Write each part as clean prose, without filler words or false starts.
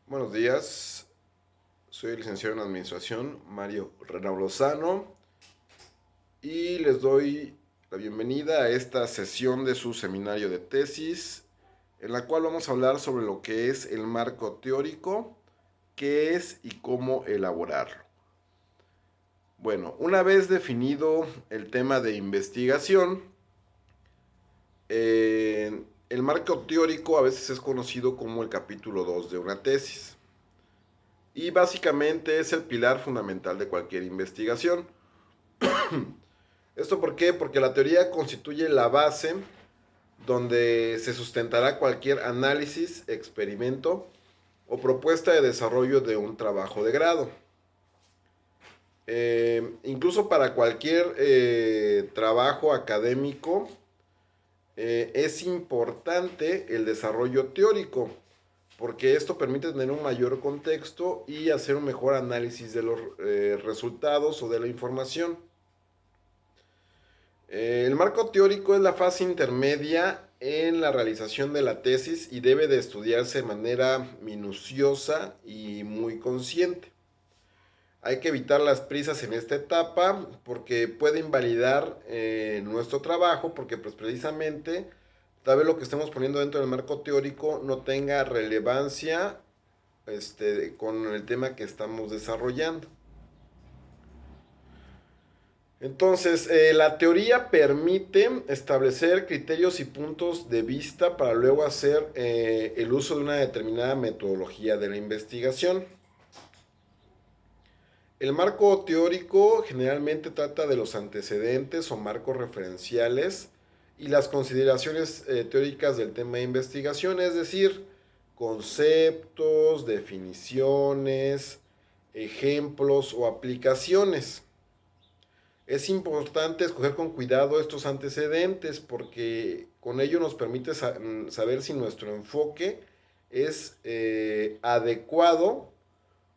Buenos días, soy el licenciado en Administración Mario Renau Lozano y les doy la bienvenida a esta sesión de su seminario de tesis, en la cual vamos a hablar sobre lo que es el marco teórico, qué es y cómo elaborarlo. Bueno, una vez definido el tema de investigación, el marco teórico a veces es conocido como el capítulo 2 de una tesis. Y básicamente es el pilar fundamental de cualquier investigación. ¿Esto por qué? Porque la teoría constituye la base donde se sustentará cualquier análisis, experimento o propuesta de desarrollo de un trabajo de grado. Incluso para cualquier trabajo académico es importante el desarrollo teórico, porque esto permite tener un mayor contexto y hacer un mejor análisis de los resultados o de la información. El marco teórico es la fase intermedia en la realización de la tesis y debe de estudiarse de manera minuciosa y muy consciente. Hay que evitar las prisas en esta etapa porque puede invalidar nuestro trabajo, porque pues precisamente tal vez lo que estemos poniendo dentro del marco teórico no tenga relevancia con el tema que estamos desarrollando. Entonces, la teoría permite establecer criterios y puntos de vista para luego hacer el uso de una determinada metodología de la investigación. El marco teórico generalmente trata de los antecedentes o marcos referenciales y las consideraciones teóricas del tema de investigación, es decir, conceptos, definiciones, ejemplos o aplicaciones. Es importante escoger con cuidado estos antecedentes porque con ello nos permite saber si nuestro enfoque es adecuado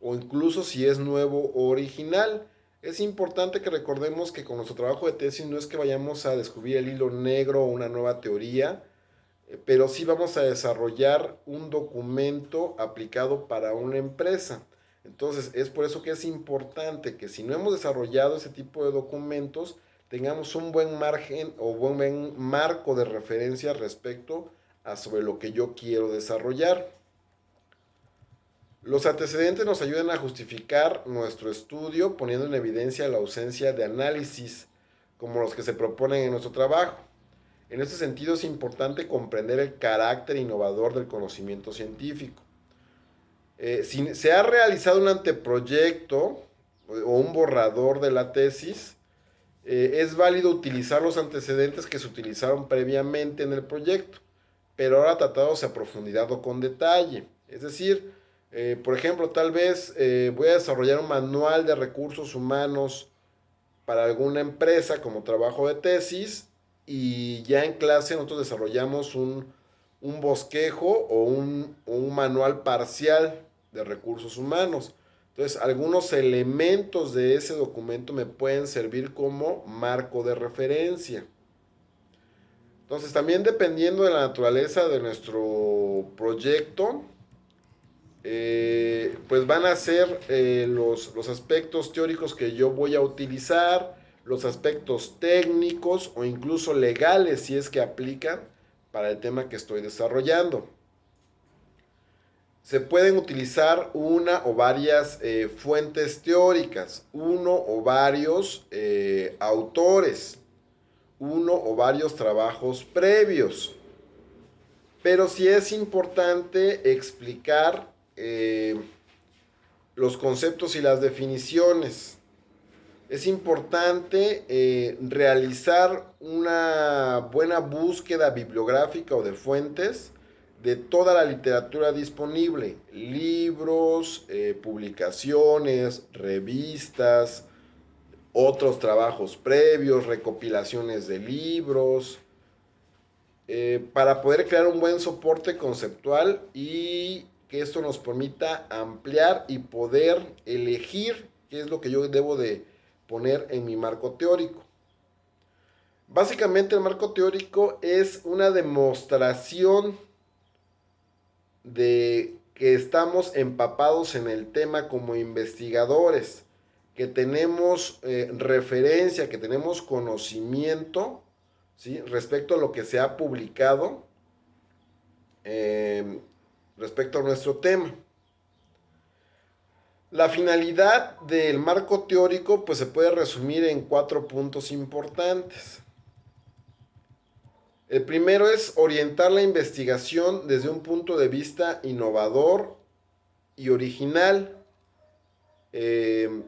o incluso si es nuevo o original. Es importante que recordemos que con nuestro trabajo de tesis no es que vayamos a descubrir el hilo negro o una nueva teoría, pero sí vamos a desarrollar un documento aplicado para una empresa. Entonces, es por eso que es importante que si no hemos desarrollado ese tipo de documentos, tengamos un buen margen o buen marco de referencia respecto a sobre lo que yo quiero desarrollar. Los antecedentes nos ayudan a justificar nuestro estudio poniendo en evidencia la ausencia de análisis como los que se proponen en nuestro trabajo. En este sentido es importante comprender el carácter innovador del conocimiento científico. Si se ha realizado un anteproyecto o un borrador de la tesis, es válido utilizar los antecedentes que se utilizaron previamente en el proyecto, pero ahora tratados a profundidad o con detalle. Es decir, por ejemplo, tal vez voy a desarrollar un manual de recursos humanos para alguna empresa como trabajo de tesis y ya en clase nosotros desarrollamos un bosquejo o un manual parcial de recursos humanos. Entonces, algunos elementos de ese documento me pueden servir como marco de referencia. Entonces, también dependiendo de la naturaleza de nuestro proyecto, pues van a ser los aspectos teóricos que yo voy a utilizar, los aspectos técnicos o incluso legales si es que aplican para el tema que estoy desarrollando. Se pueden utilizar una o varias fuentes teóricas, uno o varios autores, uno o varios trabajos previos. Pero sí es importante explicar los conceptos y las definiciones. Es importante realizar una buena búsqueda bibliográfica o de fuentes de toda la literatura disponible, libros, publicaciones, revistas, otros trabajos previos, recopilaciones de libros, para poder crear un buen soporte conceptual y que esto nos permita ampliar y poder elegir qué es lo que yo debo de poner en mi marco teórico. Básicamente el marco teórico es una demostración de que estamos empapados en el tema como investigadores, que tenemos referencia, que tenemos conocimiento, ¿sí?, respecto a lo que se ha publicado respecto a nuestro tema. La finalidad del marco teórico pues se puede resumir en 4 puntos importantes. El primero es orientar la investigación desde un punto de vista innovador y original,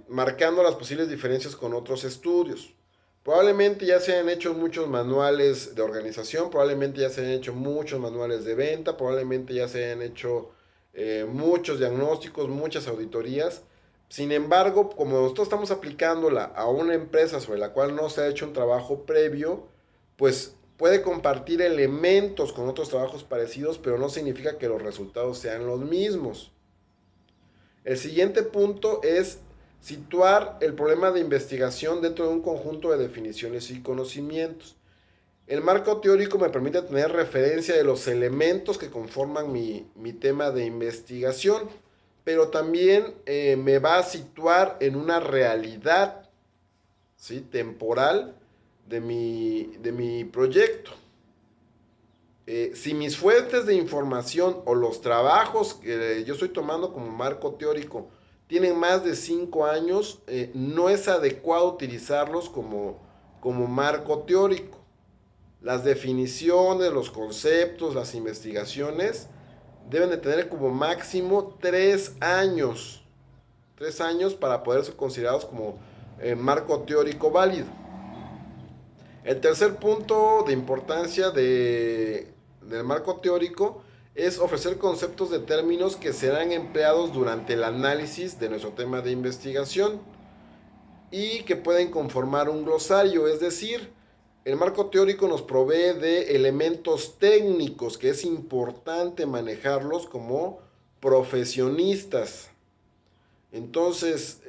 marcando las posibles diferencias con otros estudios. Probablemente ya se han hecho muchos manuales de organización, probablemente ya se han hecho muchos manuales de venta, probablemente ya se han hecho muchos diagnósticos, muchas auditorías. Sin embargo, como nosotros estamos aplicándola a una empresa sobre la cual no se ha hecho un trabajo previo, pues puede compartir elementos con otros trabajos parecidos, pero no significa que los resultados sean los mismos. El siguiente punto es situar el problema de investigación dentro de un conjunto de definiciones y conocimientos. El marco teórico me permite tener referencia de los elementos que conforman mi tema de investigación, pero también me va a situar en una realidad, ¿sí?, temporal de mi proyecto. Si mis fuentes de información o los trabajos que yo estoy tomando como marco teórico tienen más de 5 años, no es adecuado utilizarlos como marco teórico. Las definiciones, los conceptos, las investigaciones deben de tener como máximo 3 años. 3 años para poder ser considerados como marco teórico válido. El tercer punto de importancia del marco teórico es ofrecer conceptos de términos que serán empleados durante el análisis de nuestro tema de investigación y que pueden conformar un glosario, es decir, el marco teórico nos provee de elementos técnicos que es importante manejarlos como profesionistas. Entonces,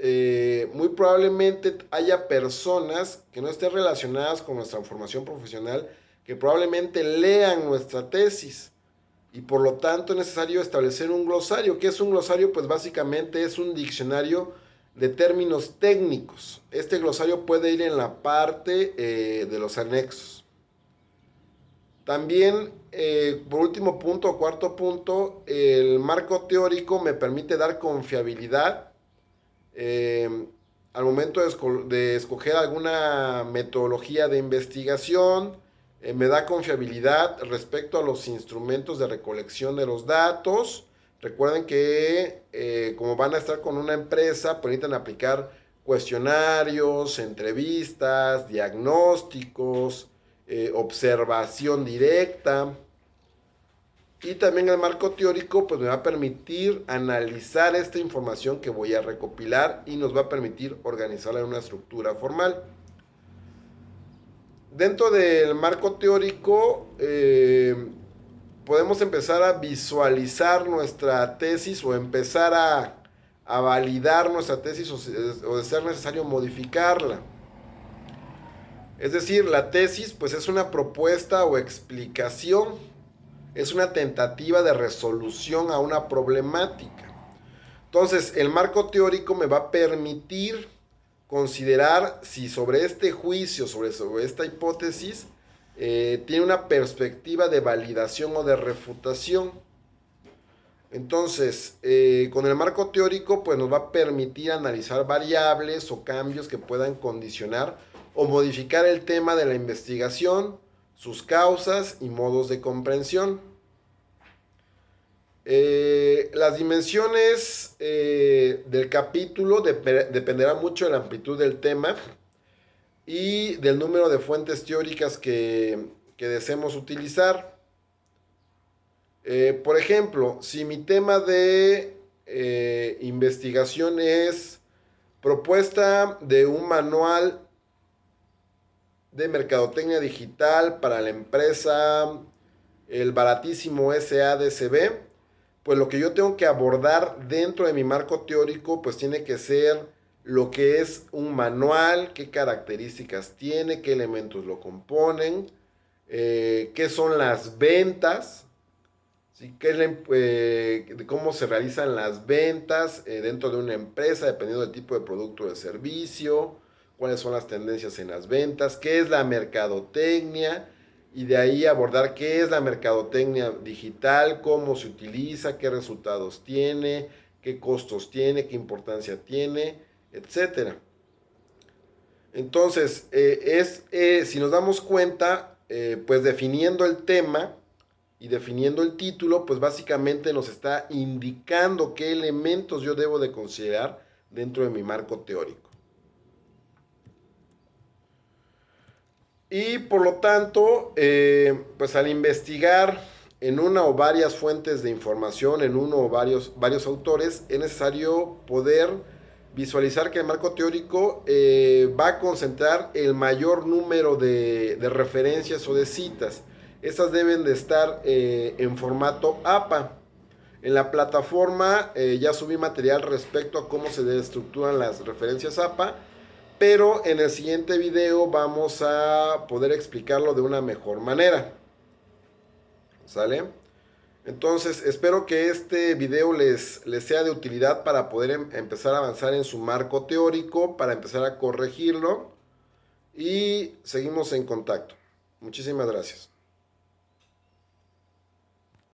muy probablemente haya personas que no estén relacionadas con nuestra formación profesional, que probablemente lean nuestra tesis. Y por lo tanto es necesario establecer un glosario. ¿Qué es un glosario? Pues básicamente es un diccionario de términos técnicos. Este glosario puede ir en la parte de los anexos. También, por último punto o cuarto punto, el marco teórico me permite dar confiabilidad al momento de escoger alguna metodología de investigación. Me da confiabilidad respecto a los instrumentos de recolección de los datos. Recuerden que como van a estar con una empresa, permiten aplicar cuestionarios, entrevistas, diagnósticos, observación directa. Y también el marco teórico pues me va a permitir analizar esta información que voy a recopilar y nos va a permitir organizarla en una estructura formal. Dentro del marco teórico podemos empezar a visualizar nuestra tesis o empezar a validar nuestra tesis o de ser necesario modificarla. Es decir, la tesis pues es una propuesta o explicación, es una tentativa de resolución a una problemática. Entonces, el marco teórico me va a permitir considerar si sobre este juicio, sobre esta hipótesis, tiene una perspectiva de validación o de refutación. Entonces, con el marco teórico, pues nos va a permitir analizar variables o cambios que puedan condicionar o modificar el tema de la investigación, sus causas y modos de comprensión. Las dimensiones del capítulo dependerá mucho de la amplitud del tema y del número de fuentes teóricas que deseemos utilizar. Por ejemplo, si mi tema de investigación es propuesta de un manual de mercadotecnia digital para la empresa el baratísimo SADCB, pues lo que yo tengo que abordar dentro de mi marco teórico pues tiene que ser lo que es un manual, qué características tiene, qué elementos lo componen, qué son las ventas, ¿sí? De cómo se realizan las ventas dentro de una empresa, dependiendo del tipo de producto o de servicio, cuáles son las tendencias en las ventas, qué es la mercadotecnia, y de ahí abordar qué es la mercadotecnia digital, cómo se utiliza, qué resultados tiene, qué costos tiene, qué importancia tiene, etcétera. Entonces, si nos damos cuenta, pues definiendo el tema y definiendo el título, pues básicamente nos está indicando qué elementos yo debo de considerar dentro de mi marco teórico. Y por lo tanto, pues al investigar en una o varias fuentes de información, en uno o varios autores, es necesario poder visualizar que el marco teórico va a concentrar el mayor número de referencias o de citas. Estas deben de estar en formato APA. En la plataforma ya subí material respecto a cómo se estructuran las referencias APA, pero en el siguiente video vamos a poder explicarlo de una mejor manera. ¿Sale? Entonces, espero que este video les sea de utilidad para poder empezar a avanzar en su marco teórico, para empezar a corregirlo y seguimos en contacto. Muchísimas gracias.